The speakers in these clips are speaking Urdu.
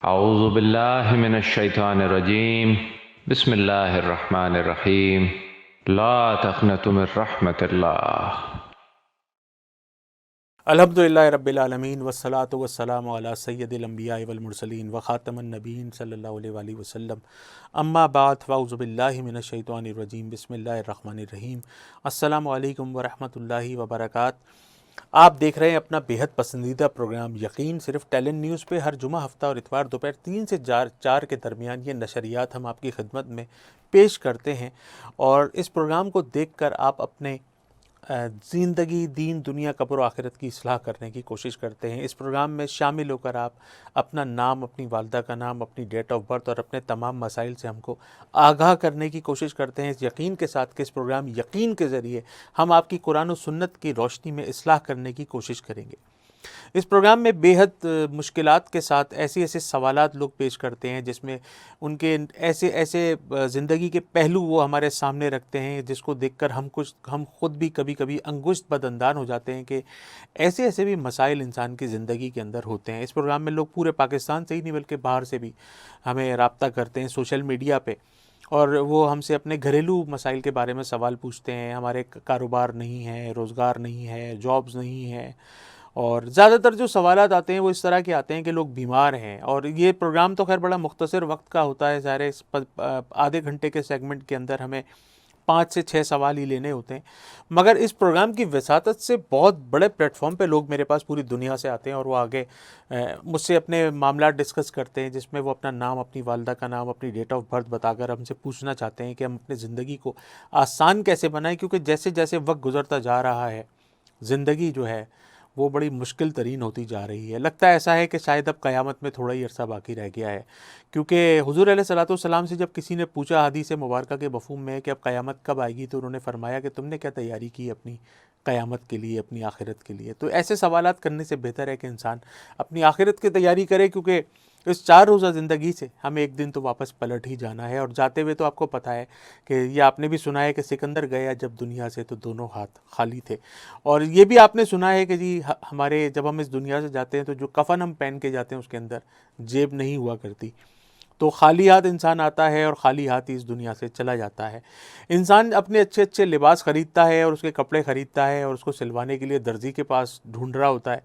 اعوذ باللہ من الشیطان الرجیم بسم اللہ الرحمن الرحیم لا تقنطوا من رحمت اللہ۔ الحمدللہ رب العالمین والصلاة والسلام علی سید الانبیاء والمرسلین وخاتم النبیین صلی اللہ علیہ وآلہ وسلم، اما بعد فاعوذ باللہ من الشیطان الرجیم بسم اللہ الرحمن الرحیم۔ السلام علیکم ورحمۃ اللہ وبرکاتہ۔ آپ دیکھ رہے ہیں اپنا بیحد پسندیدہ پروگرام یقین، صرف ٹیلنٹ نیوز پہ ہر جمعہ، ہفتہ اور اتوار دوپہر 3 سے 4 کے درمیان یہ نشریات ہم آپ کی خدمت میں پیش کرتے ہیں، اور اس پروگرام کو دیکھ کر آپ اپنے زندگی، دین، دنیا، قبر و آخرت کی اصلاح کرنے کی کوشش کرتے ہیں۔ اس پروگرام میں شامل ہو کر آپ اپنا نام، اپنی والدہ کا نام، اپنی ڈیٹ آف برتھ اور اپنے تمام مسائل سے ہم کو آگاہ کرنے کی کوشش کرتے ہیں، اس یقین کے ساتھ کہ اس پروگرام یقین کے ذریعے ہم آپ کی قرآن و سنت کی روشنی میں اصلاح کرنے کی کوشش کریں گے۔ اس پروگرام میں بے حد مشکلات کے ساتھ ایسے سوالات لوگ پیش کرتے ہیں جس میں ان کے ایسے زندگی کے پہلو وہ ہمارے سامنے رکھتے ہیں جس کو دیکھ کر ہم خود بھی کبھی کبھی انگشت بداندان ہو جاتے ہیں کہ ایسے بھی مسائل انسان کی زندگی کے اندر ہوتے ہیں۔ اس پروگرام میں لوگ پورے پاکستان سے ہی نہیں بلکہ باہر سے بھی ہمیں رابطہ کرتے ہیں سوشل میڈیا پہ، اور وہ ہم سے اپنے گھریلو مسائل کے بارے میں سوال پوچھتے ہیں۔ ہمارے کاروبار نہیں ہے، روزگار نہیں ہے، جابز نہیں ہے، اور زیادہ تر جو سوالات آتے ہیں وہ اس طرح کے آتے ہیں کہ لوگ بیمار ہیں۔ اور یہ پروگرام تو خیر بڑا مختصر وقت کا ہوتا ہے، ظاہر ہے اس آدھے گھنٹے کے سیگمنٹ کے اندر ہمیں 5 سے 6 سوال ہی لینے ہوتے ہیں، مگر اس پروگرام کی وساطت سے بہت بڑے پلیٹ فارم پہ لوگ میرے پاس پوری دنیا سے آتے ہیں، اور وہ آگے مجھ سے اپنے معاملات ڈسکس کرتے ہیں جس میں وہ اپنا نام، اپنی والدہ کا نام، اپنی ڈیٹ آف برتھ بتا کر ہم سے پوچھنا چاہتے ہیں کہ ہم اپنی زندگی کو آسان کیسے بنائیں، کیونکہ جیسے جیسے وقت گزرتا جا رہا ہے زندگی جو ہے وہ بڑی مشکل ترین ہوتی جا رہی ہے۔ لگتا ہے ایسا ہے کہ شاید اب قیامت میں تھوڑا ہی عرصہ باقی رہ گیا ہے، کیونکہ حضور علیہ الصلوۃ والسلام سے جب کسی نے پوچھا حدیث مبارکہ کے مفہوم میں کہ اب قیامت کب آئے گی، تو انہوں نے فرمایا کہ تم نے کیا تیاری کی اپنی قیامت کے لیے، اپنی آخرت کے لیے۔ تو ایسے سوالات کرنے سے بہتر ہے کہ انسان اپنی آخرت کی تیاری کرے، کیونکہ اس 4 روزہ زندگی سے ہمیں ایک دن تو واپس پلٹ ہی جانا ہے، اور جاتے ہوئے تو آپ کو پتہ ہے کہ یہ آپ نے بھی سنا ہے کہ سکندر گیا جب دنیا سے تو دونوں ہاتھ خالی تھے، اور یہ بھی آپ نے سنا ہے کہ جی ہمارے جب ہم اس دنیا سے جاتے ہیں تو جو کفن ہم پہن کے جاتے ہیں اس کے اندر جیب نہیں ہوا کرتی، تو خالی ہاتھ انسان آتا ہے اور خالی ہاتھ ہی اس دنیا سے چلا جاتا ہے۔ انسان اپنے اچھے لباس خریدتا ہے اور اس کے کپڑے خریدتا ہے، اور اس کو سلوانے کے لیے درزی کے پاس ڈھونڈ رہا ہوتا ہے،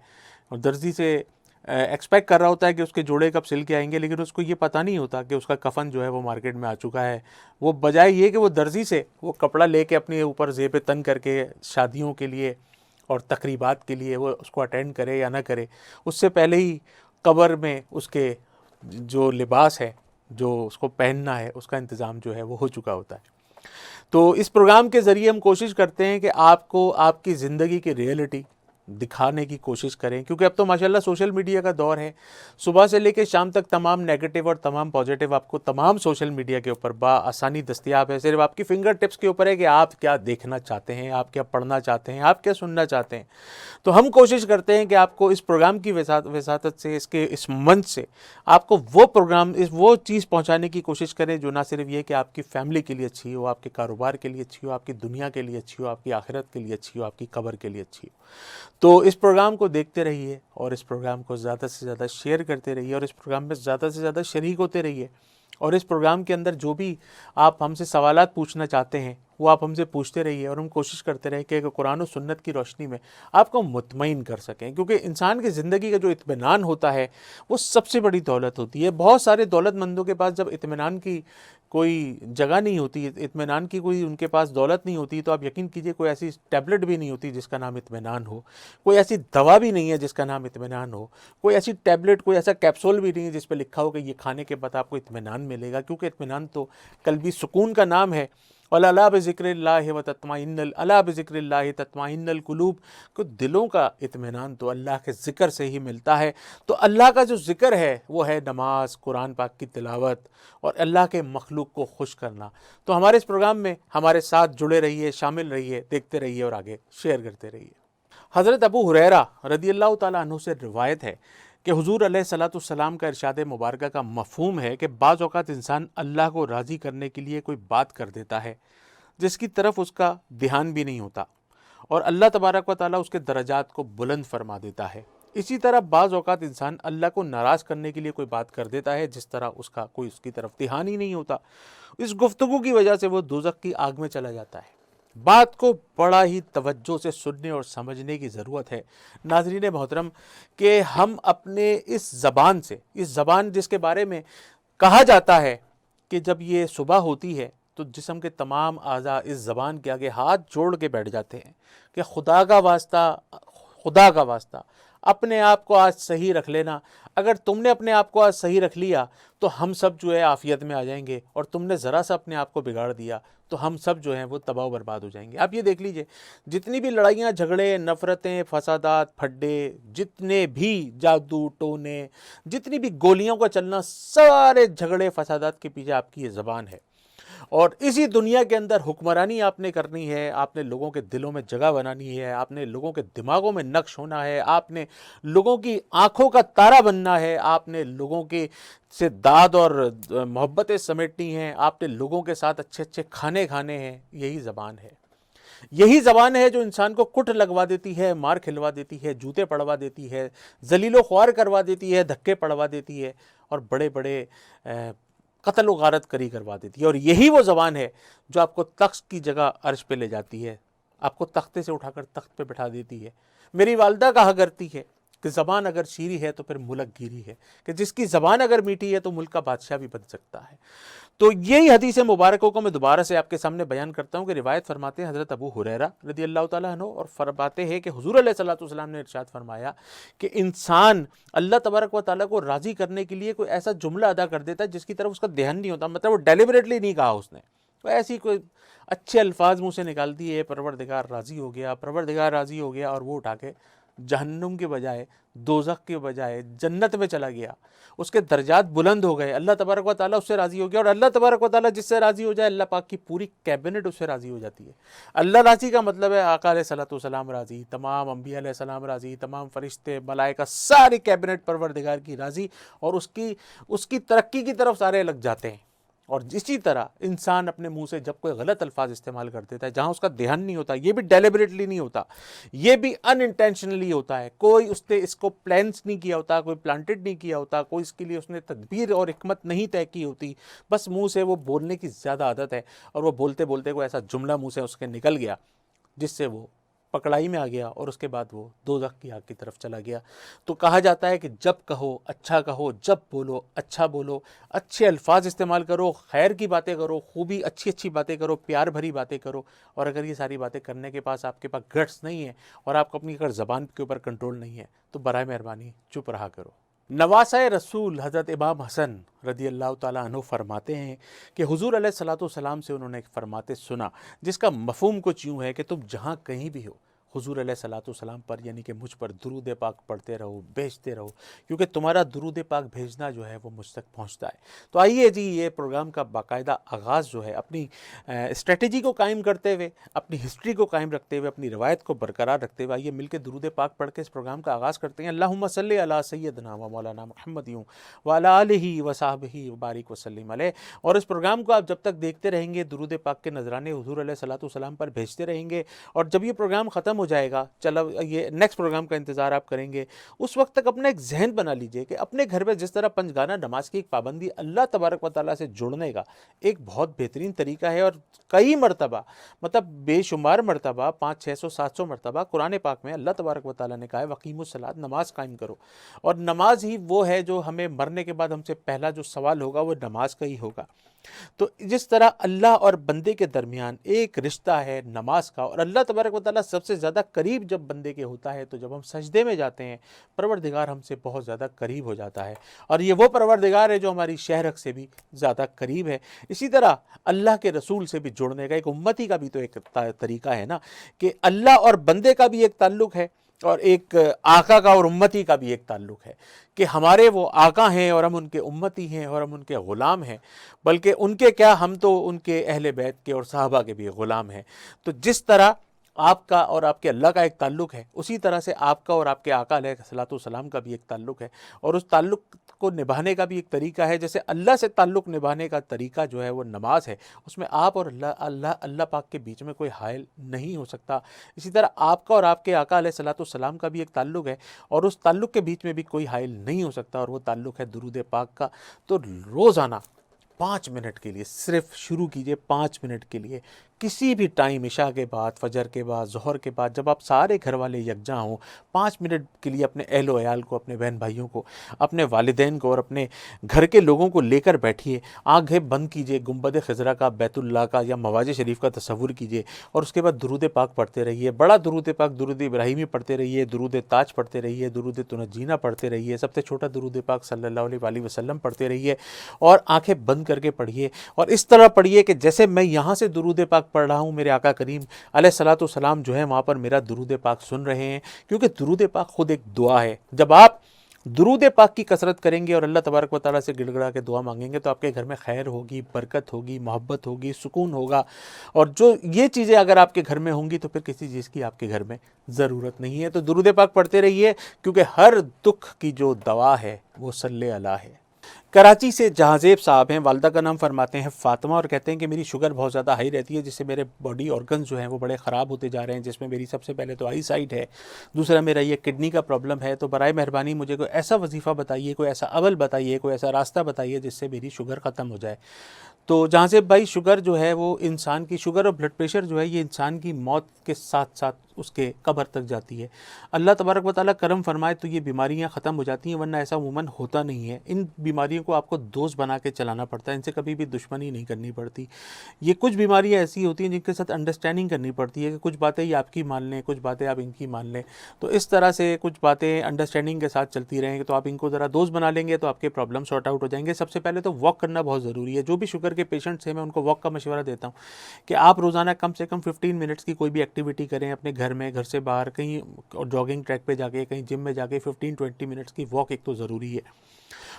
اور درزی سے ایکسپیکٹ کر رہا ہوتا ہے کہ اس کے جوڑے کب سل کے آئیں گے، لیکن اس کو یہ پتہ نہیں ہوتا کہ اس کا کفن جو ہے وہ مارکیٹ میں آ چکا ہے۔ وہ بجائے یہ کہ وہ درزی سے وہ کپڑا لے کے اپنے اوپر زیب تن کر کے شادیوں کے لیے اور تقریبات کے لیے وہ اس کو اٹینڈ کرے یا نہ کرے، اس سے پہلے ہی قبر میں اس کے جو لباس ہے جو اس کو پہننا ہے اس کا انتظام جو ہے وہ ہو چکا ہوتا ہے۔ تو اس پروگرام کے ذریعے ہم کوشش کرتے ہیں کہ آپ کو آپ کی زندگی کی ریئلٹی دکھانے کی کوشش کریں، کیونکہ اب تو ماشاءاللہ سوشل میڈیا کا دور ہے، صبح سے لے کے شام تک تمام نیگیٹو اور تمام پازیٹیو آپ کو تمام سوشل میڈیا کے اوپر بآسانی دستیاب ہے۔ صرف آپ کی فنگر ٹپس کے اوپر ہے کہ آپ کیا دیکھنا چاہتے ہیں، آپ کیا پڑھنا چاہتے ہیں، آپ کیا سننا چاہتے ہیں۔ تو ہم کوشش کرتے ہیں کہ آپ کو اس پروگرام کی وساطت سے، اس منچ سے آپ کو وہ چیز پہنچانے کی کوشش کریں جو نہ صرف یہ کہ آپ کی فیملی کے لیے اچھی ہو، آپ کے کاروبار کے لیے اچھی ہو، آپ کی دنیا کے لیے اچھی ہو، آپ کی آخرت کے لیے اچھی ہو، آپ کی قبر کے لیے اچھی ہو۔ تو اس پروگرام کو دیکھتے رہیے، اور اس پروگرام کو زیادہ سے زیادہ شیئر کرتے رہیے، اور اس پروگرام میں زیادہ سے زیادہ شریک ہوتے رہیے، اور اس پروگرام کے اندر جو بھی آپ ہم سے سوالات پوچھنا چاہتے ہیں وہ آپ ہم سے پوچھتے رہیے، اور ہم کوشش کرتے رہیں کہ قرآن و سنت کی روشنی میں آپ کو مطمئن کر سکیں، کیونکہ انسان کی زندگی کا جو اطمینان ہوتا ہے وہ سب سے بڑی دولت ہوتی ہے۔ بہت سارے دولت مندوں کے پاس جب اطمینان کی کوئی جگہ نہیں ہوتی، اطمینان کی کوئی ان کے پاس دولت نہیں ہوتی، تو آپ یقین کیجئے کوئی ایسی ٹیبلٹ بھی نہیں ہوتی جس کا نام اطمینان ہو، کوئی ایسی دوا بھی نہیں ہے جس کا نام اطمینان ہو، کوئی ایسی ٹیبلٹ، کوئی ایسا کیپسول بھی نہیں ہے جس پہ لکھا ہو کہ یہ کھانے کے بعد آپ کو اطمینان ملے گا، کیونکہ اطمینان تو قلبی سکون کا نام ہے۔ الا بذکر اللہ الا بذکر اللہ تطمئن القلوب، کہ دلوں کا اطمینان تو اللہ کے ذکر سے ہی ملتا ہے۔ تو اللہ کا جو ذکر ہے وہ ہے نماز، قرآن پاک کی تلاوت، اور اللہ کے مخلوق کو خوش کرنا۔ تو ہمارے اس پروگرام میں ہمارے ساتھ جڑے رہیے، شامل رہیے، دیکھتے رہیے اور آگے شیئر کرتے رہیے۔ حضرت ابو ہریرہ رضی اللہ تعالیٰ عنہ سے روایت ہے کہ حضور علیہ الصلوۃ والسلام کا ارشاد مبارکہ کا مفہوم ہے کہ بعض اوقات انسان اللہ کو راضی کرنے کے لیے کوئی بات کر دیتا ہے جس کی طرف اس کا دھیان بھی نہیں ہوتا، اور اللہ تبارک و تعالیٰ اس کے درجات کو بلند فرما دیتا ہے۔ اسی طرح بعض اوقات انسان اللہ کو ناراض کرنے کے لیے کوئی بات کر دیتا ہے جس طرح اس کا کوئی اس کی طرف دھیان ہی نہیں ہوتا، اس گفتگو کی وجہ سے وہ دوزخ کی آگ میں چلا جاتا ہے۔ بات کو بڑا ہی توجہ سے سننے اور سمجھنے کی ضرورت ہے ناظرین محترم، کہ ہم اپنے اس زبان سے، اس زبان جس کے بارے میں کہا جاتا ہے کہ جب یہ صبح ہوتی ہے تو جسم کے تمام اعضاء اس زبان کے آگے ہاتھ جوڑ کے بیٹھ جاتے ہیں کہ خدا کا واسطہ، خدا کا واسطہ اپنے آپ کو آج صحیح رکھ لینا، اگر تم نے اپنے آپ کو آج صحیح رکھ لیا تو ہم سب جو ہے عافیت میں آ جائیں گے، اور تم نے ذرا سا اپنے آپ کو بگاڑ دیا تو ہم سب جو ہیں وہ تباہ و برباد ہو جائیں گے۔ آپ یہ دیکھ لیجئے، جتنی بھی لڑائیاں، جھگڑے، نفرتیں، فسادات، پھڈے، جتنے بھی جادو ٹونے، جتنی بھی گولیوں کا چلنا، سارے جھگڑے فسادات کے پیچھے آپ کی یہ زبان ہے۔ اور اسی دنیا کے اندر حکمرانی آپ نے کرنی ہے، آپ نے لوگوں کے دلوں میں جگہ بنانی ہے، آپ نے لوگوں کے دماغوں میں نقش ہونا ہے، آپ نے لوگوں کی آنکھوں کا تارا بننا ہے، آپ نے لوگوں کے سے داد اور محبتیں سمیٹنی ہیں، آپ نے لوگوں کے ساتھ اچھے اچھے کھانے کھانے ہیں۔ یہی زبان ہے، یہی زبان ہے جو انسان کو کٹ لگوا دیتی ہے، مار کھلوا دیتی ہے، جوتے پڑوا دیتی ہے، ذلیل و خوار کروا دیتی ہے، دھکے پڑوا دیتی ہے، اور بڑے بڑے قتل و غارت کری کروا دیتی ہے۔ اور یہی وہ زبان ہے جو آپ کو تخت کی جگہ عرش پہ لے جاتی ہے، آپ کو تختے سے اٹھا کر تخت پہ بٹھا دیتی ہے۔ میری والدہ کہا کرتی ہے کہ زبان اگر شیریں ہے تو پھر ملک گیری ہے، کہ جس کی زبان اگر میٹھی ہے تو ملک کا بادشاہ بھی بن سکتا ہے۔ تو یہی حدیث مبارکوں کو میں دوبارہ سے آپ کے سامنے بیان کرتا ہوں کہ روایت فرماتے ہیں حضرت ابو ہریرہ رضی اللہ تعالیٰ عنہ، اور فرماتے ہیں کہ حضور علیہ الصلوۃ والسلام نے ارشاد فرمایا کہ انسان اللہ تبارک و تعالیٰ کو راضی کرنے کے لیے کوئی ایسا جملہ ادا کر دیتا ہے جس کی طرف اس کا دھیان نہیں ہوتا، مطلب وہ ڈیلیبریٹلی نہیں کہا اس نے، تو ایسی کوئی اچھے الفاظ منہ سے نکال دیے، پروردگار راضی ہو گیا، پروردگار راضی ہو گیا، اور وہ اٹھا کے جہنم کے بجائے، دوزخ کے بجائے جنت میں چلا گیا، اس کے درجات بلند ہو گئے، اللہ تبارک و تعالیٰ اس سے راضی ہو گیا۔ اور اللہ تبارک و تعالیٰ جس سے راضی ہو جائے، اللہ پاک کی پوری کیبنٹ اس سے راضی ہو جاتی ہے۔ اللہ راضی کا مطلب ہے آقا علیہ الصلوۃ والسلام راضی، تمام انبیاء علیہ السلام راضی، تمام فرشتے، ملائکہ، ساری کیبنٹ پروردگار کی راضی، اور اس کی ترقی کی طرف سارے لگ جاتے ہیں۔ اور اسی طرح انسان اپنے منہ سے جب کوئی غلط الفاظ استعمال کر دیتا ہے جہاں اس کا دھیان نہیں ہوتا، یہ بھی ڈیلیبریٹلی نہیں ہوتا، یہ بھی ان انٹینشنلی ہوتا ہے، کوئی اس نے اس کو پلانس نہیں کیا ہوتا، کوئی پلانٹڈ نہیں کیا ہوتا، کوئی اس کے لیے اس نے تدبیر اور حکمت نہیں طے کی ہوتی، بس منہ سے وہ بولنے کی زیادہ عادت ہے، اور وہ بولتے بولتے کوئی ایسا جملہ منہ سے اس کے نکل گیا جس سے وہ پکڑائی میں آ گیا، اور اس کے بعد وہ دوزخ کی آگ کی طرف چلا گیا۔ تو کہا جاتا ہے کہ جب کہو اچھا کہو، جب بولو اچھا بولو، اچھے الفاظ استعمال کرو، خیر کی باتیں کرو، خوبی، اچھی اچھی باتیں کرو، پیار بھری باتیں کرو۔ اور اگر یہ ساری باتیں کرنے کے پاس آپ کے پاس گٹس نہیں ہے، اور آپ کو اپنی اگر زبان کے اوپر کنٹرول نہیں ہے، تو برائے مہربانی چپ رہا کرو۔ نواسہ رسول حضرت امام حسن رضی اللہ تعالیٰ عنہ فرماتے ہیں کہ حضور علیہ الصلوۃ والسلام سے انہوں نے ایک فرماتے سنا، جس کا مفہوم کچھ یوں ہے کہ تم جہاں کہیں بھی ہو، حضور علیہ الصلوۃ والسلام پر یعنی کہ مجھ پر درود پاک پڑھتے رہو، بھیجتے رہو، کیونکہ تمہارا درود پاک بھیجنا جو ہے وہ مجھ تک پہنچتا ہے۔ تو آئیے جی، یہ پروگرام کا باقاعدہ آغاز جو ہے اپنی اسٹریٹجی کو قائم کرتے ہوئے، اپنی ہسٹری کو قائم رکھتے ہوئے، اپنی روایت کو برقرار رکھتے ہوئے، آئیے مل کے درود پاک پڑھ کے اس پروگرام کا آغاز کرتے ہیں۔ اللہم صلی علی سیدنا و مولانا محمد وعلی آلہ وصحبہ وبارک وسلم علیہ۔ اور اس پروگرام کو آپ جب تک دیکھتے رہیں گے، درود پاک کے نذرانے حضور علیہ الصلوۃ والسلام پر بھیجتے رہیں گے، اور جب یہ پروگرام ختم ہو جائے گا، چلو یہ نیکسٹ پروگرام کا انتظار آپ کریں گے، اس وقت تک اپنا ایک ذہن بنا لیجئے کہ اپنے گھر میں جس طرح پنج گانہ نماز کی ایک پابندی اللہ تبارک و تعالیٰ سے جڑنے کا ایک بہت بہترین طریقہ ہے، اور کئی مرتبہ، مطلب بے شمار مرتبہ، 500 600 700 مرتبہ قرآن پاک میں اللہ تبارک و تعالیٰ نے کہا ہے وقیموا الصلاۃ، نماز قائم کرو۔ اور نماز ہی وہ ہے جو ہمیں مرنے کے بعد ہم سے پہلا جو سوال ہوگا وہ نماز کا ہی ہوگا۔ تو جس طرح اللہ اور بندے کے درمیان ایک رشتہ ہے نماز کا، اور اللہ تبارک و تعالیٰ سب سے زیادہ قریب جب بندے کے ہوتا ہے تو جب ہم سجدے میں جاتے ہیں، پروردگار ہم سے بہت زیادہ قریب ہو جاتا ہے، اور یہ وہ پروردگار ہے جو ہماری شہرک سے بھی زیادہ قریب ہے۔ اسی طرح اللہ کے رسول سے بھی جڑنے کا، ایک امتی کا بھی تو ایک طریقہ ہے نا، کہ اللہ اور بندے کا بھی ایک تعلق ہے، اور ایک آقا کا اور امتی کا بھی ایک تعلق ہے، کہ ہمارے وہ آقا ہیں اور ہم ان کے امتی ہیں اور ہم ان کے غلام ہیں، بلکہ ان کے کیا، ہم تو ان کے اہل بیت کے اور صحابہ کے بھی غلام ہیں۔ تو جس طرح آپ کا اور آپ کے اللہ کا ایک تعلق ہے، اسی طرح سے آپ کا اور آپ کے آقا علیہ الصلوۃ والسلام کا بھی ایک تعلق ہے، اور اس تعلق کو نبھانے کا بھی ایک طریقہ ہے۔ جیسے اللہ سے تعلق نبھانے کا طریقہ جو ہے وہ نماز ہے، اس میں آپ اور اللہ پاک کے بیچ میں کوئی حائل نہیں ہو سکتا۔ اسی طرح آپ کا اور آپ کے آقا علیہ الصلوۃ والسلام کا بھی ایک تعلق ہے، اور اس تعلق کے بیچ میں بھی کوئی حائل نہیں ہو سکتا، اور وہ تعلق ہے درود پاک کا۔ تو روزانہ 5 منٹ کے لیے صرف شروع کیجئے، 5 منٹ کے لیے کسی بھی ٹائم، عشاء کے بعد، فجر کے بعد، ظہر کے بعد، جب آپ سارے گھر والے یکجاں ہوں، 5 منٹ کے لیے اپنے اہل و عیال کو، اپنے بہن بھائیوں کو، اپنے والدین کو اور اپنے گھر کے لوگوں کو لے کر بیٹھیے، آنکھیں بند کیجئے، گنبد خضرا کا، بیت اللہ کا یا مواج شریف کا تصور کیجئے، اور اس کے بعد درود پاک پڑھتے رہیے۔ بڑا درود پاک درود ابراہیمی پڑھتے رہیے، درود تاج پڑھتے رہیے، درود تنجینا پڑھتے رہیے، سب سے چھوٹا درود پاک صلی اللہ علیہ وآلہ وسلم پڑھتے رہیے، اور آنکھیں بند کر کے پڑھیے، اور اس طرح پڑھیے کہ جیسے میں یہاں سے درود پاک پڑھ رہا ہوں، میرے آقا کریم علیہ الصلوۃ والسلام جو ہے وہاں پر میرا درود پاک سن رہے ہیں، کیونکہ درود پاک خود ایک دعا ہے۔ جب آپ درود پاک کی کثرت کریں گے اور اللہ تبارک و تعالیٰ سے گڑ گڑا کے دعا مانگیں گے، تو آپ کے گھر میں خیر ہوگی، برکت ہوگی، محبت ہوگی، سکون ہوگا، اور جو یہ چیزیں اگر آپ کے گھر میں ہوں گی تو پھر کسی چیز کی آپ کے گھر میں ضرورت نہیں ہے۔ تو درود پاک پڑھتے رہیے، کیونکہ ہر دکھ کی جو دوا ہے وہ صلی اللہ ہے۔ کراچی سے جہازیب صاحب ہیں، والدہ کا نام فرماتے ہیں فاطمہ، اور کہتے ہیں کہ میری شوگر بہت زیادہ ہائی رہتی ہے، جس سے میرے باڈی آرگنز جو ہیں وہ بڑے خراب ہوتے جا رہے ہیں، جس میں میری سب سے پہلے تو آئی سائٹ ہے، دوسرا میرا یہ کڈنی کا پرابلم ہے۔ تو برائے مہربانی مجھے کوئی ایسا وظیفہ بتائیے، کوئی ایسا عمل بتائیے، کوئی ایسا راستہ بتائیے جس سے میری شوگر ختم ہو جائے۔ تو جہازیب بھائی، شوگر جو ہے وہ انسان کی، شوگر اور بلڈ پریشر جو ہے یہ انسان کی موت کے ساتھ ساتھ اس کے قبر تک جاتی ہے۔ اللہ تبارک و تعالیٰ کرم فرمائے تو یہ بیماریاں ختم ہو جاتی ہیں، ورنہ ایسا عموماً ہوتا نہیں ہے۔ ان بیماریوں کو آپ کو دوست بنا کے چلانا پڑتا ہے، ان سے کبھی بھی دشمنی نہیں کرنی پڑتی۔ یہ کچھ بیماریاں ایسی ہوتی ہیں جن کے ساتھ انڈرسٹینڈنگ کرنی پڑتی ہے، کہ کچھ باتیں یہ آپ کی مان لیں، کچھ باتیں آپ ان کی مان لیں، تو اس طرح سے کچھ باتیں انڈرسٹینڈنگ کے ساتھ چلتی رہیں گے تو آپ ان کو ذرا دوست بنا لیں گے تو آپ کے پرابلم سارٹ آؤٹ ہو جائیں گے۔ سب سے پہلے تو واک کرنا بہت ضروری ہے۔ جو بھی شوگر کے پیشنٹس ہیں میں ان کو واک کا مشورہ دیتا ہوں کہ آپ روزانہ کم سے کم 15 منٹس کی کوئی بھی ایکٹیویٹی کریں، اپنے گھر میں، گھر سے باہر کہیں، اور جاگنگ ٹریک پہ جا کے، کہیں جم میں جا کے 15-20 منٹس کی واک ایک تو ضروری ہے۔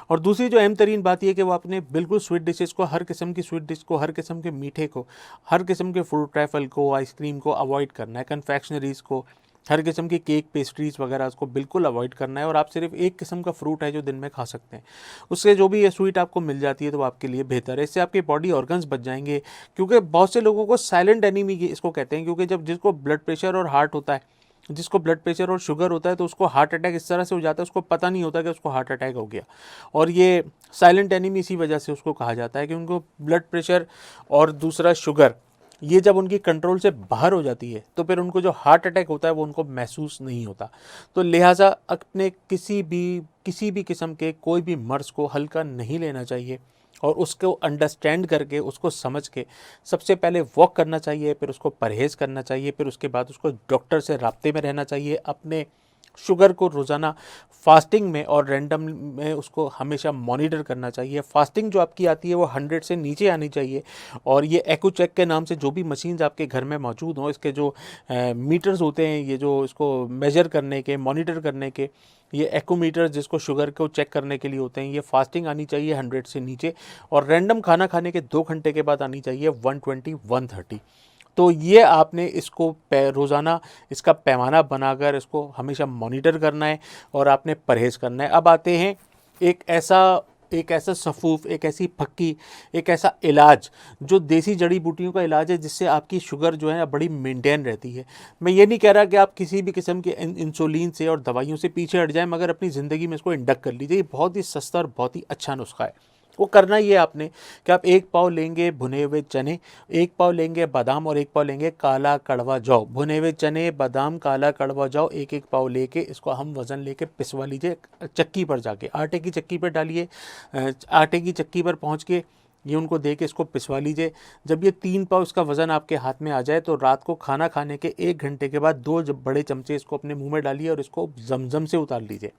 اور دوسری جو اہم ترین بات یہ کہ وہ اپنے بالکل سویٹ ڈشز کو، ہر قسم کی سویٹ ڈش کو، ہر قسم کے میٹھے کو، ہر قسم کے فروٹ ٹریفل کو، آئس کریم کو اوائڈ کرنا ہے، کنفیکشنریز کو، ہر قسم کی کیک، پیسٹریز وغیرہ اس کو بالکل اوائڈ کرنا ہے، اور آپ صرف ایک قسم کا فروٹ ہے جو دن میں کھا سکتے ہیں، اس سے جو بھی یہ سویٹ آپ کو مل جاتی ہے تو وہ آپ کے لیے بہتر ہے۔ اس سے آپ کے باڈی آرگنز بچ جائیں گے، کیونکہ بہت سے لوگوں کو سائلنٹ اینیمی اس کو کہتے ہیں، کیونکہ جب جس کو بلڈ پریشر اور ہارٹ ہوتا ہے، جس کو بلڈ پریشر اور شوگر ہوتا ہے تو اس کو ہارٹ اٹیک اس طرح سے ہو جاتا ہے، اس کو پتہ نہیں ہوتا کہ اس کو ہارٹ اٹیک ہو گیا، اور یہ سائلنٹ اینیمی اسی وجہ سے اس کو کہا جاتا ہے کہ ان کو بلڈ پریشر اور دوسرا شوگر یہ جب ان کی کنٹرول سے باہر ہو جاتی ہے تو پھر ان کو جو ہارٹ اٹیک ہوتا ہے وہ ان کو محسوس نہیں ہوتا۔ تو لہٰذا اپنے کسی بھی قسم کے کوئی بھی مرض کو ہلکا نہیں لینا چاہیے، اور اس کو انڈرسٹینڈ کر کے، اس کو سمجھ کے سب سے پہلے واک کرنا چاہیے، پھر اس کو پرہیز کرنا چاہیے، پھر اس کے بعد اس کو ڈاکٹر سے رابطے میں رہنا چاہیے، اپنے شوگر کو روزانہ فاسٹنگ میں اور رینڈم میں اس کو ہمیشہ مانیٹر کرنا چاہیے۔ فاسٹنگ جو آپ کی آتی ہے وہ 100 سے نیچے آنی چاہیے، اور یہ ایکو چیک کے نام سے جو بھی مشینز آپ کے گھر میں موجود ہوں، اس کے جو میٹرز ہوتے ہیں، یہ جو اس کو میجر کرنے کے، مانیٹر کرنے کے، یہ ایکو میٹر جس کو شوگر کو چیک کرنے کے لیے ہوتے ہیں، یہ فاسٹنگ آنی چاہیے 100 سے نیچے، اور رینڈم کھانا کھانے کے 2 گھنٹے کے بعد آنی چاہیے 120-130۔ تو یہ آپ نے اس کو روزانہ اس کا پیمانہ بنا کر اس کو ہمیشہ مانیٹر کرنا ہے، اور آپ نے پرہیز کرنا ہے۔ اب آتے ہیں ایک ایسا صفوف، ایک ایسی پھکی، ایک ایسا علاج جو دیسی جڑی بوٹیوں کا علاج ہے، جس سے آپ کی شوگر جو ہے بڑی مینٹین رہتی ہے۔ میں یہ نہیں کہہ رہا کہ آپ کسی بھی قسم کے انسولین سے اور دوائیوں سے پیچھے ہٹ جائیں، مگر اپنی زندگی میں اس کو انڈکٹ کر لیجیے۔ یہ بہت ہی سستا اور بہت ہی اچھا نسخہ ہے۔ وہ کرنا یہ آپ نے کہ آپ 1 پاؤ لیں گے بھنے ہوئے چنے، 1 پاؤ لیں گے بادام، اور 1 پاؤ لیں گے کالا کڑوا جو۔ بھنے ہوئے چنے، بادام، کالا کڑوا جو 1 پاؤ لے کے اس کو ہم وزن لے کے پسوا لیجئے چکی پر جا کے، آٹے کی چکی پر ڈالیے، آٹے کی چکی پر پہنچ کے یہ ان کو دے کے اس کو پسوا لیجئے۔ جب یہ 3 پاؤ اس کا وزن آپ کے ہاتھ میں آ جائے تو رات کو کھانا کھانے کے 1 گھنٹے کے بعد 2 بڑے چمچے اس کو اپنے منہ میں ڈالیے، اور اس کو زمزم سے اتار لیجئے۔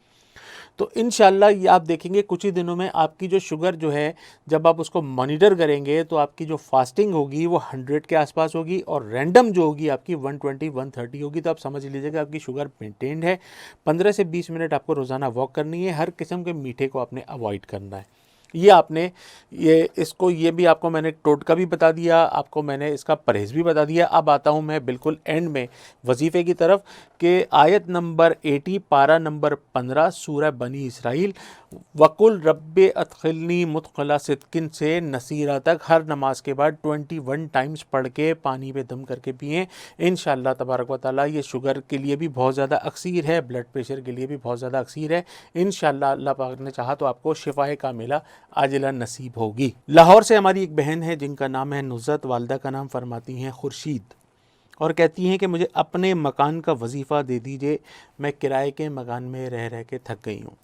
تو انشاءاللہ یہ آپ دیکھیں گے کچھ ہی دنوں میں آپ کی جو شوگر جو ہے، جب آپ اس کو مانیٹر کریں گے تو آپ کی جو فاسٹنگ ہوگی وہ 100 کے آس پاس ہوگی، اور رینڈم جو ہوگی آپ کی 120-130 ہوگی۔ تو آپ سمجھ لیجیے کہ آپ کی شوگر مینٹینڈ ہے۔ 15 سے 20 منٹ آپ کو روزانہ واک کرنی ہے، ہر قسم کے میٹھے کو آپ نے اوائڈ کرنا ہے۔ یہ آپ نے یہ بھی آپ کو میں نے ٹوٹکا بھی بتا دیا، آپ کو میں نے اس کا پرہیز بھی بتا دیا۔ اب آتا ہوں میں بالکل اینڈ میں وظیفے کی طرف، کہ آیت نمبر 80 پارہ نمبر 15 سورہ بنی اسرائیل، وَقُلْ رَبِّ أَدْخِلْنِي مُدْخَلَ صِدْقٍ سے نصیرہ تک ہر نماز کے بعد 21 ٹائمز پڑھ کے پانی پہ دم کر کے پئیں۔ انشاءاللہ تبارک و تعالیٰ یہ شوگر کے لیے بھی بہت زیادہ اکسیر ہے، بلڈ پریشر کے لیے بھی بہت زیادہ اکسیر ہے۔ انشاءاللہ اللہ پاک نے چاہا تو آپ کو شفائے کاملہ عاجلہ نصیب ہوگی۔ لاہور سے ہماری ایک بہن ہے جن کا نام ہے نصرت، والدہ کا نام فرماتی ہیں خورشید، اور کہتی ہیں کہ مجھے اپنے مکان کا وظیفہ دے دیجئے، میں کرائے کے مکان میں رہ رہ کے تھک گئی ہوں۔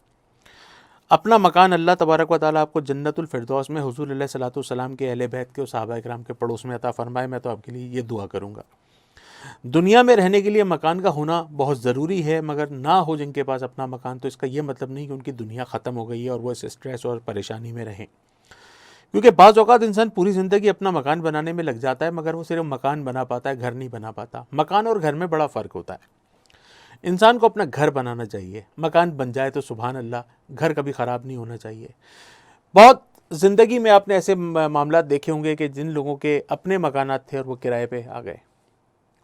اپنا مکان اللہ تبارک و تعالیٰ آپ کو جنت الفردوس میں حضور علیہ الصلوۃ والسلام کے اہل بیت کے اور صحابہ کرام کے پڑوس میں عطا فرمائے، میں تو آپ کے لیے یہ دعا کروں گا۔ دنیا میں رہنے کے لیے مکان کا ہونا بہت ضروری ہے، مگر نہ ہو جن کے پاس اپنا مکان تو اس کا یہ مطلب نہیں کہ ان کی دنیا ختم ہو گئی ہے اور وہ اس اسٹریس اور پریشانی میں رہیں، کیونکہ بعض اوقات انسان پوری زندگی اپنا مکان بنانے میں لگ جاتا ہے مگر وہ صرف مکان بنا پاتا ہے، گھر نہیں بنا پاتا۔ مکان اور گھر میں بڑا فرق ہوتا ہے۔ انسان کو اپنا گھر بنانا چاہیے، مکان بن جائے تو سبحان اللہ، گھر کبھی خراب نہیں ہونا چاہیے۔ بہت زندگی میں آپ نے ایسے معاملات دیکھے ہوں گے کہ جن لوگوں کے اپنے مکانات تھے اور وہ کرائے پہ آ گئے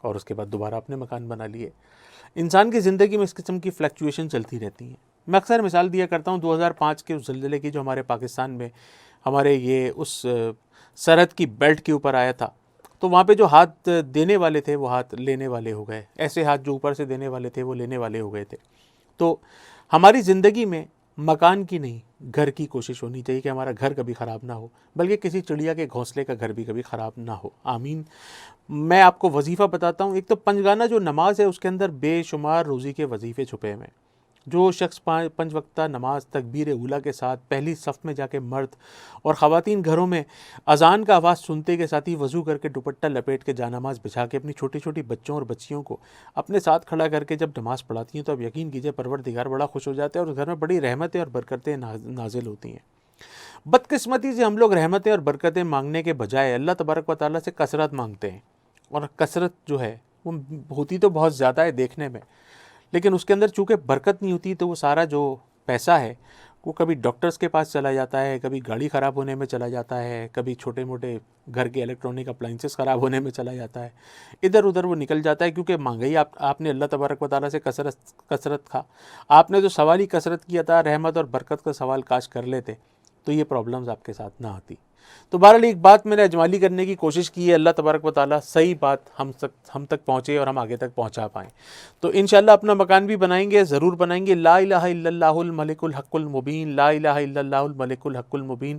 اور اس کے بعد دوبارہ اپنے مکان بنا لیے۔ انسان کی زندگی میں اس قسم کی فلیکچویشن چلتی رہتی ہیں۔ میں اکثر مثال دیا کرتا ہوں 2005 کے اس زلزلے کی جو ہمارے پاکستان میں ہمارے یہ اس سرحد کی بیلٹ کے اوپر آیا تھا، تو وہاں پہ جو ہاتھ دینے والے تھے وہ ہاتھ لینے والے ہو گئے، ایسے ہاتھ جو اوپر سے دینے والے تھے وہ لینے والے ہو گئے تھے۔ تو ہماری زندگی میں مکان کی نہیں، گھر کی کوشش ہونی چاہیے کہ ہمارا گھر کبھی خراب نہ ہو، بلکہ کسی چڑیا کے گھونسلے کا گھر بھی کبھی خراب نہ ہو، آمین۔ میں آپ کو وظیفہ بتاتا ہوں۔ ایک تو پنجگانہ جو نماز ہے اس کے اندر بے شمار روزی کے وظیفے چھپے ہوئے ہیں۔ جو شخص 5 وقتہ نماز تکبیر اولیٰ کے ساتھ پہلی صف میں جا کے مرد اور خواتین گھروں میں اذان کا آواز سنتے کے ساتھ ہی وضو کر کے دوپٹہ لپیٹ کے جانماز بچھا کے اپنی چھوٹی چھوٹی بچوں اور بچیوں کو اپنے ساتھ کھڑا کر کے جب نماز پڑھاتی ہیں تو اب یقین کیجئے پروردگار بڑا خوش ہو جاتے ہیں اور اس گھر میں بڑی رحمتیں اور برکتیں نازل ہوتی ہیں۔ بدقسمتی سے ہم لوگ رحمتیں اور برکتیں مانگنے کے بجائے اللہ تبارک و تعالیٰ سے کثرت مانگتے ہیں، اور کثرت جو ہے وہ ہوتی تو بہت زیادہ ہے دیکھنے میں، لیکن اس کے اندر چونکہ برکت نہیں ہوتی تو وہ سارا جو پیسہ ہے وہ کبھی ڈاکٹرز کے پاس چلا جاتا ہے، کبھی گاڑی خراب ہونے میں چلا جاتا ہے، کبھی چھوٹے موٹے گھر کے الیکٹرانک اپلائنسز خراب ہونے میں چلا جاتا ہے، ادھر ادھر وہ نکل جاتا ہے، کیونکہ مانگئی آپ نے اللہ تبارک و تعالیٰ سے کثرت کھا، آپ نے تو سوال ہی کثرت کیا تھا، رحمت اور برکت کا سوال کاش کر لیتے تو یہ پرابلمز آپ کے ساتھ نہ آتی۔ تو بہرحال ایک بات میں نے اجمالی کرنے کی کوشش کی ہے، اللہ تبارک و تعالیٰ صحیح بات ہم تک پہنچے اور ہم آگے تک پہنچا پائیں۔ تو انشاءاللہ اپنا مکان بھی بنائیں گے، ضرور بنائیں گے۔ لا الہ الا اللہ الملک الحق المبین، لا الہ الا اللہ الملک الحق المبین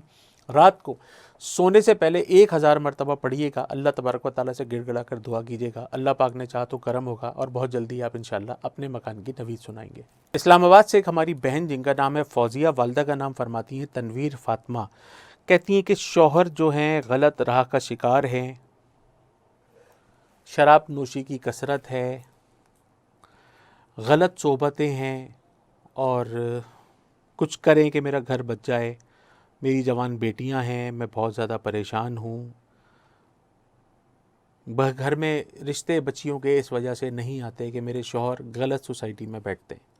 رات کو سونے سے پہلے 1000 مرتبہ پڑھیے گا، اللہ تبارک و تعالیٰ سے گڑ گڑا کر دعا کیجیے گا، اللہ پاک نے چاہا تو کرم ہوگا اور بہت جلدی آپ انشاءاللہ اپنے مکان کی نوید سنائیں گے۔ اسلام آباد سے ایک ہماری بہن جن کا نام ہے فوزیہ، والدہ کا نام فرماتی ہیں تنویر فاطمہ، کہتی ہیں کہ شوہر جو ہیں غلط راہ کا شکار ہیں، شراب نوشی کی کثرت ہے، غلط صحبتیں ہیں، اور کچھ کریں کہ میرا گھر بچ جائے، میری جوان بیٹیاں ہیں، میں بہت زیادہ پریشان ہوں، گھر میں رشتے بچیوں کے اس وجہ سے نہیں آتے کہ میرے شوہر غلط سوسائٹی میں بیٹھتے ہیں۔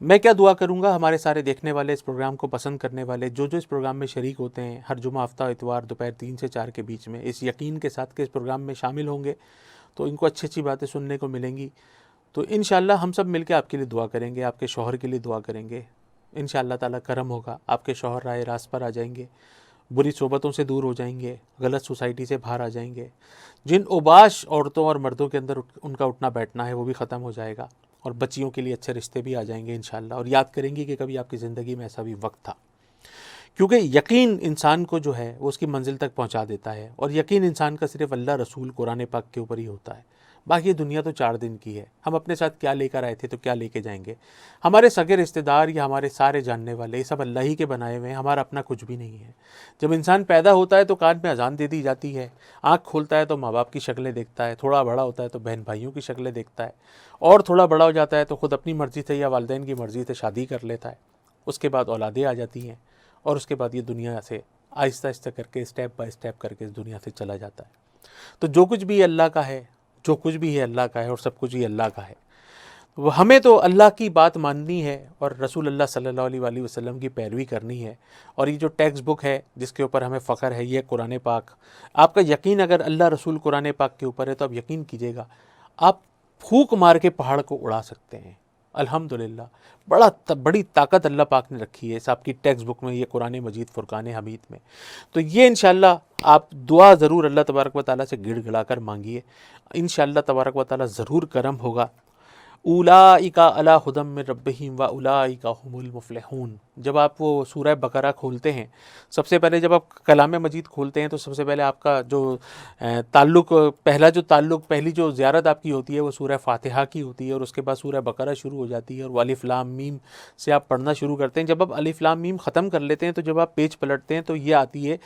میں کیا دعا کروں گا، ہمارے سارے دیکھنے والے، اس پروگرام کو پسند کرنے والے، جو اس پروگرام میں شریک ہوتے ہیں ہر جمعہ ہفتہ اتوار دوپہر 3 سے 4 کے بیچ میں، اس یقین کے ساتھ کہ اس پروگرام میں شامل ہوں گے تو ان کو اچھی باتیں سننے کو ملیں گی، تو انشاءاللہ ہم سب مل کے آپ کے لیے دعا کریں گے، آپ کے شوہر کے لیے دعا کریں گے، انشاءاللہ تعالیٰ کرم ہوگا، آپ کے شوہر راہ راست پر آ جائیں گے، بری صحبتوں سے دور ہو جائیں گے، غلط سوسائٹی سے باہر آ جائیں گے، جن اوباش عورتوں اور مردوں کے اندر ان کا اٹھنا بیٹھنا ہے وہ بھی ختم ہو جائے گا، اور بچیوں کے لیے اچھے رشتے بھی آ جائیں گے انشاءاللہ، اور یاد کریں گے کہ کبھی آپ کی زندگی میں ایسا بھی وقت تھا، کیونکہ یقین انسان کو جو ہے وہ اس کی منزل تک پہنچا دیتا ہے، اور یقین انسان کا صرف اللہ رسول قرآن پاک کے اوپر ہی ہوتا ہے، باقی دنیا تو 4 دن کی ہے، ہم اپنے ساتھ کیا لے کر آئے تھے تو کیا لے کے جائیں گے، ہمارے سگے رشتہ دار یا ہمارے سارے جاننے والے یہ سب اللہ ہی کے بنائے ہوئے ہیں، ہمارا اپنا کچھ بھی نہیں ہے۔ جب انسان پیدا ہوتا ہے تو کان میں اذان دے دی جاتی ہے، آنکھ کھولتا ہے تو ماں باپ کی شکلیں دیکھتا ہے، تھوڑا بڑا ہوتا ہے تو بہن بھائیوں کی شکلیں دیکھتا ہے، اور تھوڑا بڑا ہو جاتا ہے تو خود اپنی مرضی سے یا والدین کی مرضی سے شادی کر لیتا ہے، اس کے بعد اولادیں آ جاتی ہیں، اور اس کے بعد یہ دنیا سے آہستہ آہستہ کر کے اسٹیپ بائی اسٹیپ کر کے اس دنیا سے چلا جاتا ہے۔ تو جو کچھ بھی اللہ کا ہے، جو کچھ بھی ہے اللہ کا ہے، اور سب کچھ ہی اللہ کا ہے۔ وہ ہمیں تو اللہ کی بات ماننی ہے اور رسول اللہ صلی اللہ علیہ وآلہ وسلم کی پیروی کرنی ہے، اور یہ جو ٹیکسٹ بک ہے جس کے اوپر ہمیں فخر ہے یہ قرآن پاک۔ آپ کا یقین اگر اللہ رسول قرآن پاک کے اوپر ہے تو آپ یقین کیجئے گا آپ پھونک مار کے پہاڑ کو اڑا سکتے ہیں۔ الحمدللہ بڑی طاقت اللہ پاک نے رکھی ہے اس آپ کی ٹیکسٹ بک میں، یہ قرآن مجید فرقان حمید میں۔ تو یہ انشاءاللہ آپ دعا ضرور اللہ تبارک و تعالیٰ سے گڑ گڑا کر مانگیے، انشاءاللہ تبارک و تعالیٰ ضرور کرم ہوگا۔ اولئک علی ھدی من ربہم واولئک ہم المفلحون۔ جب آپ وہ سورہ بقرہ کھولتے ہیں، سب سے پہلے جب آپ کلام مجید کھولتے ہیں تو سب سے پہلے آپ کا جو پہلی جو زیارت آپ کی ہوتی ہے وہ سورہ فاتحہ کی ہوتی ہے، اور اس کے بعد سورہ بقرہ شروع ہو جاتی ہے، اور وہ الف لام میم سے آپ پڑھنا شروع کرتے ہیں۔ جب آپ الف لام میم ختم کر لیتے ہیں تو جب آپ پیج پلٹتے ہیں تو یہ آتی ہے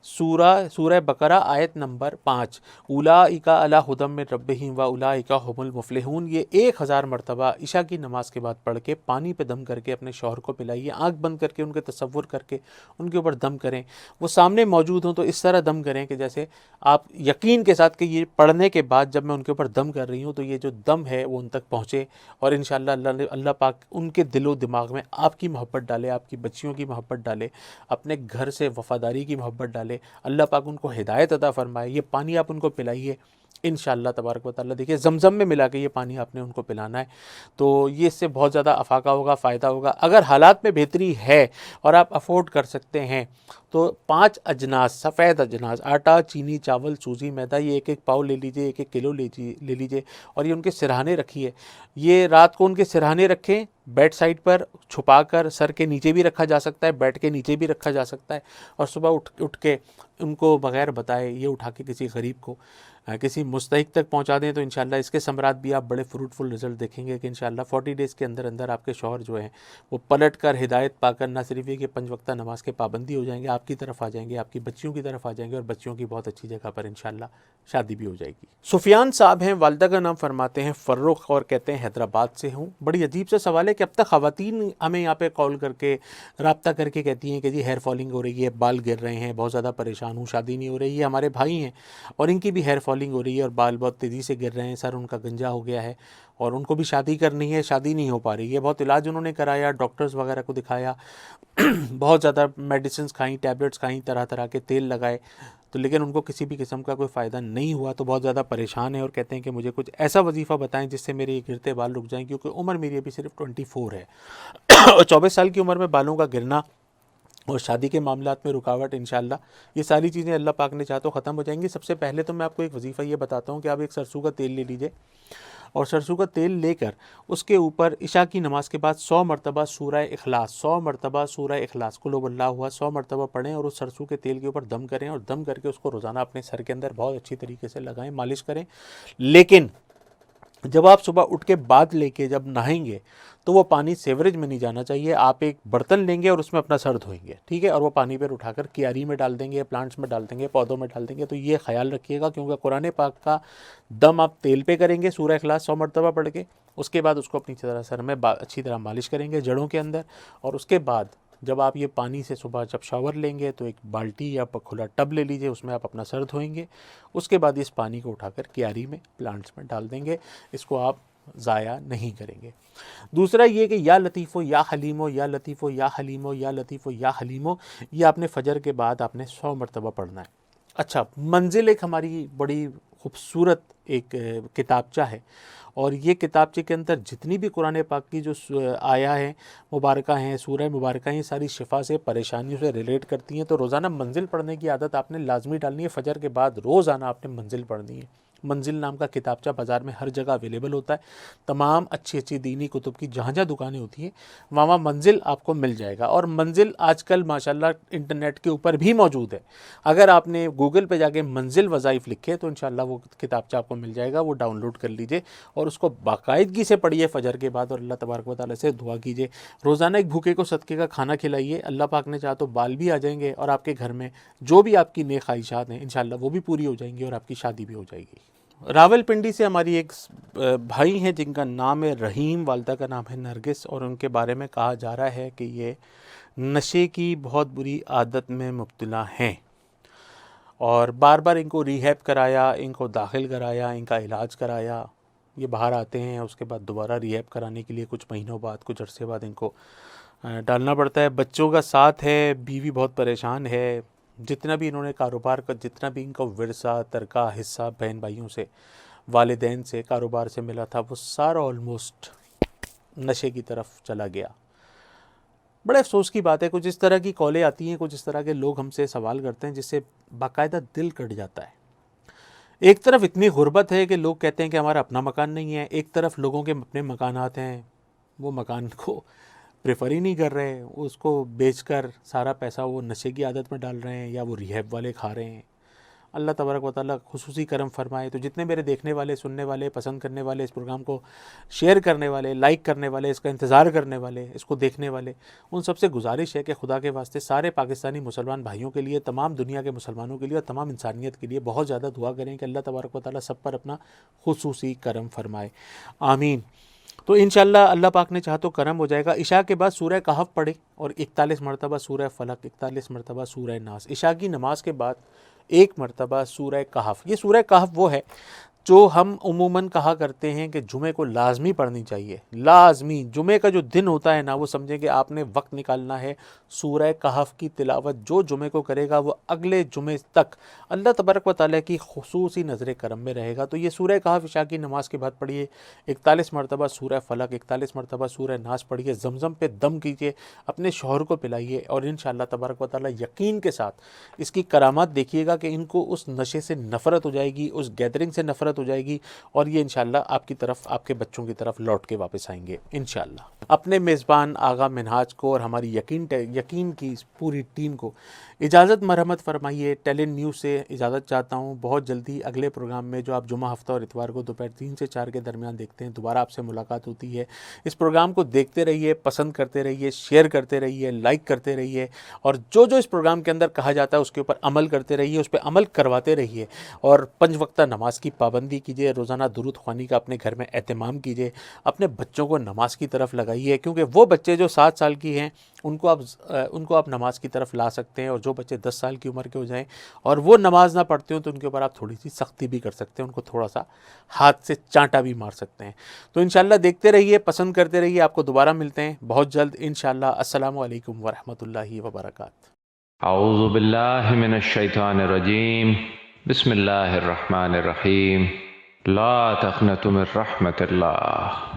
سورہ بقرہ آیت نمبر 5، اولئک علی ھدی من ربہم واولئک ہم المفلحون۔ یہ 1000 مرتبہ عشاء کی نماز کے بعد پڑھ کے پانی پہ دم کر کے اپنے شوہر کو پلائیے، آنکھ بند کر کے ان کے تصور کر کے ان کے اوپر دم کریں، وہ سامنے موجود ہوں تو اس طرح دم کریں کہ جیسے آپ یقین کے ساتھ کہ یہ پڑھنے کے بعد جب میں ان کے اوپر دم کر رہی ہوں تو یہ جو دم ہے وہ ان تک پہنچے، اور انشاءاللہ اللہ پاک ان کے دل و دماغ میں آپ کی محبت ڈالے، آپ کی بچیوں کی محبت ڈالے، اپنے گھر سے وفاداری کی محبت ڈالے، اللہ پاک ان کو ہدایت عطا فرمائے۔ یہ پانی آپ ان کو پلائیے انشاءاللہ تبارک و تعالیٰ۔ دیکھیے زمزم میں ملا کے یہ پانی آپ نے ان کو پلانا ہے، تو یہ اس سے بہت زیادہ افاقہ ہوگا، فائدہ ہوگا۔ اگر حالات میں بہتری ہے اور آپ افورڈ کر سکتے ہیں تو 5 اجناس، سفید اجناس، آٹا، چینی، چاول، سوجی، میدا، یہ 1 پاؤ لے لیجئے، 1 کلو لے لیجئے، اور یہ ان کے سرہانے رکھیے۔ یہ رات کو ان کے سرہانے رکھیں بیڈ سائڈ پر چھپا کر، سر کے نیچے بھی رکھا جا سکتا ہے، بیڈ کے نیچے بھی رکھا جا سکتا ہے، اور صبح اٹھ کے ان کو بغیر بتائے یہ اٹھا کے کسی غریب کو، کسی مستحق تک پہنچا دیں، تو انشاءاللہ اس کے ثمرات بھی آپ بڑے فروٹفل رزلٹ دیکھیں گے کہ انشاءاللہ 40 ڈیز کے اندر اندر آپ کے شوہر جو ہیں وہ پلٹ کر ہدایت پا کر نہ صرف یہ کہ 5 وقتہ نماز کے پابندی ہو جائیں گے، آپ کی طرف آ جائیں گے، آپ کی بچیوں کی طرف آ جائیں گے، اور بچیوں کی بہت اچھی جگہ پر انشاءاللہ شادی بھی ہو جائے گی۔ سفیان صاحب ہیں، والدہ کا نام فرماتے ہیں فرخ، اور کہتے ہیں حیدرآباد سے ہوں۔ بڑی عجیب سا سوال ہے کہ اب تک خواتین ہمیں یہاں پہ کال کر کے رابطہ کر کے کہتی ہیں کہ جی ہیئر فالنگ ہو رہی ہے، بال گر رہے ہیں، بہت زیادہ پریشان ہوں، شادی نہیں ہو رہی۔ یہ ہمارے بھائی ہیں اور ان کی بھی ہیئر فالنگ ہو رہی ہے اور بال بہت تیزی سے گر رہے ہیں، سر ان کا گنجا ہو گیا ہے، اور ان کو بھی شادی کرنی ہے، شادی نہیں ہو پا رہی ہے۔ بہت علاج انہوں نے کرایا، ڈاکٹرز وغیرہ کو دکھایا، بہت زیادہ میڈیسنز کھائیں، ٹیبلٹس کھائیں، طرح طرح کے تیل لگائے، تو لیکن ان کو کسی بھی قسم کا کوئی فائدہ نہیں ہوا، تو بہت زیادہ پریشان ہیں اور کہتے ہیں کہ مجھے کچھ ایسا وظیفہ بتائیں جس سے میرے یہ گرتے بال رک جائیں، کیونکہ عمر میری ابھی صرف 24 ہے اور 24 سال کی عمر میں بالوں کا گرنا اور شادی کے معاملات میں رکاوٹ، انشاءاللہ یہ ساری چیزیں اللہ پاک نے چاہا تو ختم ہو جائیں گی۔ سب سے پہلے تو میں آپ کو ایک وظیفہ یہ بتاتا ہوں کہ آپ ایک سرسوں کا تیل لے لیجئے، اور سرسوں کا تیل لے کر اس کے اوپر عشاء کی نماز کے بعد 100 مرتبہ سورہ اخلاص، 100 مرتبہ سورہ اخلاص، قل هو اللہ ہوا 100 مرتبہ پڑھیں، اور اس سرسوں کے تیل کے اوپر دم کریں، اور دم کر کے اس کو روزانہ اپنے سر کے اندر بہت اچھی طریقے سے لگائیں، مالش کریں۔ لیکن جب آپ صبح اٹھ کے بعد لے کے جب نہائیں گے تو وہ پانی سیوریج میں نہیں جانا چاہیے، آپ ایک برتن لیں گے اور اس میں اپنا سر دھوئیں گے، ٹھیک ہے، اور وہ پانی پھر اٹھا کر کیاری میں ڈال دیں گے، پلانٹس میں ڈال دیں گے، پودوں میں ڈال دیں گے۔ تو یہ خیال رکھیے گا، کیونکہ قرآن پاک کا دم آپ تیل پہ کریں گے سورہ اخلاص 100 مرتبہ پڑھ کے، اس کے بعد اس کو اپنی سر میں اچھی طرح مالش کریں گے جڑوں کے اندر، اور اس کے بعد جب آپ یہ پانی سے صبح جب شاور لیں گے تو ایک بالٹی یا کھلا ٹب لے لیجئے، اس میں آپ اپنا سر دھوئیں گے، اس کے بعد اس پانی کو اٹھا کر کیاری میں، پلانٹس میں ڈال دیں گے، اس کو آپ ضائع نہیں کریں گے۔ دوسرا یہ کہ یا لطیفو یا حلیمو، یا لطیفو یا حلیمو، یا لطیفو یا حلیمو، یہ آپ نے فجر کے بعد آپ نے 100 مرتبہ پڑھنا ہے۔ اچھا، منزل ایک ہماری بڑی خوبصورت ایک کتابچہ ہے، اور یہ کتابچے کے اندر جتنی بھی قرآن پاک کی جو آیا ہیں مبارکہ ہیں، سورہ مبارکہ ہیں، ساری شفا سے، پریشانیوں سے ریلیٹ کرتی ہیں، تو روزانہ منزل پڑھنے کی عادت آپ نے لازمی ڈالنی ہے۔ فجر کے بعد روزانہ آپ نے منزل پڑھنی ہے۔ منزل نام کا کتابچہ بازار میں ہر جگہ اویلیبل ہوتا ہے، تمام اچھی اچھی دینی کتب کی جہاں جہاں دکانیں ہوتی ہیں وہاں منزل آپ کو مل جائے گا، اور منزل آج کل ماشاءاللہ انٹرنیٹ کے اوپر بھی موجود ہے۔ اگر آپ نے گوگل پہ جا کے منزل وظائف لکھے تو انشاءاللہ وہ کتابچہ آپ کو مل جائے گا، وہ ڈاؤن لوڈ کر لیجئے اور اس کو باقاعدگی سے پڑھیے فجر کے بعد، اور اللہ تبارک و تعالیٰ سے دعا کیجئے۔ روزانہ ایک بھوکے کو صدقے کا کھانا کھلائیے، اللہ پاک نے چاہا تو بال بھی آ جائیں گے، اور آپ کے گھر میں جو بھی آپ کی نیک خواہشات ہیں انشاءاللہ وہ بھی پوری ہو جائیں گی، اور آپ کی شادی بھی ہو جائے گی۔ راول پنڈی سے ہماری ایک بھائی ہیں جن کا نام ہے رحیم، والدہ کا نام ہے نرگس، اور ان کے بارے میں کہا جا رہا ہے کہ یہ نشے کی بہت بری عادت میں مبتلا ہیں، اور بار بار ان کو ریہیب کرایا، ان کو داخل کرایا، ان کا علاج کرایا، یہ باہر آتے ہیں، اس کے بعد دوبارہ ریہیب کرانے کے لیے کچھ مہینوں بعد، کچھ عرصے بعد ان کو ڈالنا پڑتا ہے۔ بچوں کا ساتھ ہے، بیوی بہت پریشان ہے، جتنا بھی انہوں نے کاروبار کا، جتنا بھی ان کا ورثہ ترکہ حصہ بہن بھائیوں سے، والدین سے، کاروبار سے ملا تھا، وہ سارا آلموسٹ نشے کی طرف چلا گیا۔ بڑے افسوس کی بات ہے، کچھ اس طرح کی کالیں آتی ہیں، کچھ اس طرح کے لوگ ہم سے سوال کرتے ہیں جس سے باقاعدہ دل کٹ جاتا ہے۔ ایک طرف اتنی غربت ہے کہ لوگ کہتے ہیں کہ ہمارا اپنا مکان نہیں ہے، ایک طرف لوگوں کے اپنے مکانات ہیں، وہ مکان کو پریفر ہی نہیں کر رہے، اس کو بیچ کر سارا پیسہ وہ نشے کی عادت میں ڈال رہے ہیں یا وہ ریہیب والے کھا رہے ہیں۔ اللہ تبارک و تعالیٰ خصوصی کرم فرمائے۔ تو جتنے میرے دیکھنے والے، سننے والے، پسند کرنے والے، اس پروگرام کو شیئر کرنے والے، لائک کرنے والے، اس کا انتظار کرنے والے، اس کو دیکھنے والے، ان سب سے گزارش ہے کہ خدا کے واسطے سارے پاکستانی مسلمان بھائیوں کے لیے، تمام دنیا کے مسلمانوں کے لیے اور تمام انسانیت کے لیے بہت زیادہ دعا کریں کہ اللہ تبارک و تعالیٰ سب پر اپنا خصوصی کرم فرمائے، آمین۔ تو انشاءاللہ اللہ پاک نے چاہا تو کرم ہو جائے گا۔ عشاء کے بعد سورہ کہف پڑھیں اور 41 مرتبہ سورہ فلق، 41 مرتبہ سورہ ناس۔ عشاء کی نماز کے بعد 1 مرتبہ سورہ کہف۔ یہ سورہ کہف وہ ہے جو ہم عموماً کہا کرتے ہیں کہ جمعے کو لازمی پڑھنی چاہیے، لازمی۔ جمعے کا جو دن ہوتا ہے نا، وہ سمجھیں کہ آپ نے وقت نکالنا ہے سورہ کہف کی تلاوت۔ جو جمعے کو کرے گا وہ اگلے جمعے تک اللہ تبارک و تعالیٰ کی خصوصی نظر کرم میں رہے گا۔ تو یہ سورہ کہف عشاء کی نماز کے بعد پڑھیے، 41 مرتبہ سورہ فلق، 41 مرتبہ سورہ ناس پڑھیے، زمزم پہ دم کیجیے، اپنے شوہر کو پلائیے، اور انشاءاللہ تبارک و تعالیٰ یقین کے ساتھ اس کی کرامات دیکھیے گا کہ ان کو اس نشے سے نفرت ہو جائے گی، اس گیدرنگ سے نفرت ہو جائے گی، اور یہ انشاءاللہ آپ کی طرف، آپ کے بچوں کی طرف لوٹ کے واپس آئیں گے انشاءاللہ۔ اپنے میزبان آغا منہاج کو اور ہماری یقین کی اس پوری ٹیم کو اجازت مرحمت فرمائیے۔ ٹیلنٹ نیوز سے اجازت چاہتا ہوں۔ بہت جلدی اگلے پروگرام میں، جو آپ جمعہ، ہفتہ اور اتوار کو دوپہر 3 سے 4 کے درمیان دیکھتے ہیں، دوبارہ آپ سے ملاقات ہوتی ہے۔ اس پروگرام کو دیکھتے رہیے، پسند کرتے رہیے، شیئر کرتے رہیے، لائک کرتے رہیے، اور جو اس پروگرام کے اندر کہا جاتا ہے اس کے اوپر عمل کرتے رہیے، اس پہ عمل کرواتے رہیے، اور 5 وقتہ نماز کی پابندی کیجیے، روزانہ درود خوانی کا اپنے گھر میں اہتمام کیجیے، اپنے بچوں کو نماز کی طرف لگائیے، کیونکہ وہ بچے جو 7 سال کی ہیں ان کو آپ نماز کی طرف لا سکتے ہیں، اور جو بچے 10 سال کی عمر کے ہو جائیں اور وہ نماز نہ پڑھتے ہوں تو ان کے اوپر آپ تھوڑی سی سختی بھی کر سکتے ہیں، ان کو تھوڑا سا ہاتھ سے چانٹا بھی مار سکتے ہیں۔ تو انشاءاللہ دیکھتے رہیے، پسند کرتے رہیے۔ آپ کو دوبارہ ملتے ہیں بہت جلد انشاءاللہ۔ السلام علیکم ورحمۃ اللہ وبرکاتہ۔ اعوذ باللہ من الشیطان الرجیم، بسم اللہ الرحمن الرحیم، لا تقنطوا من رحمت اللہ۔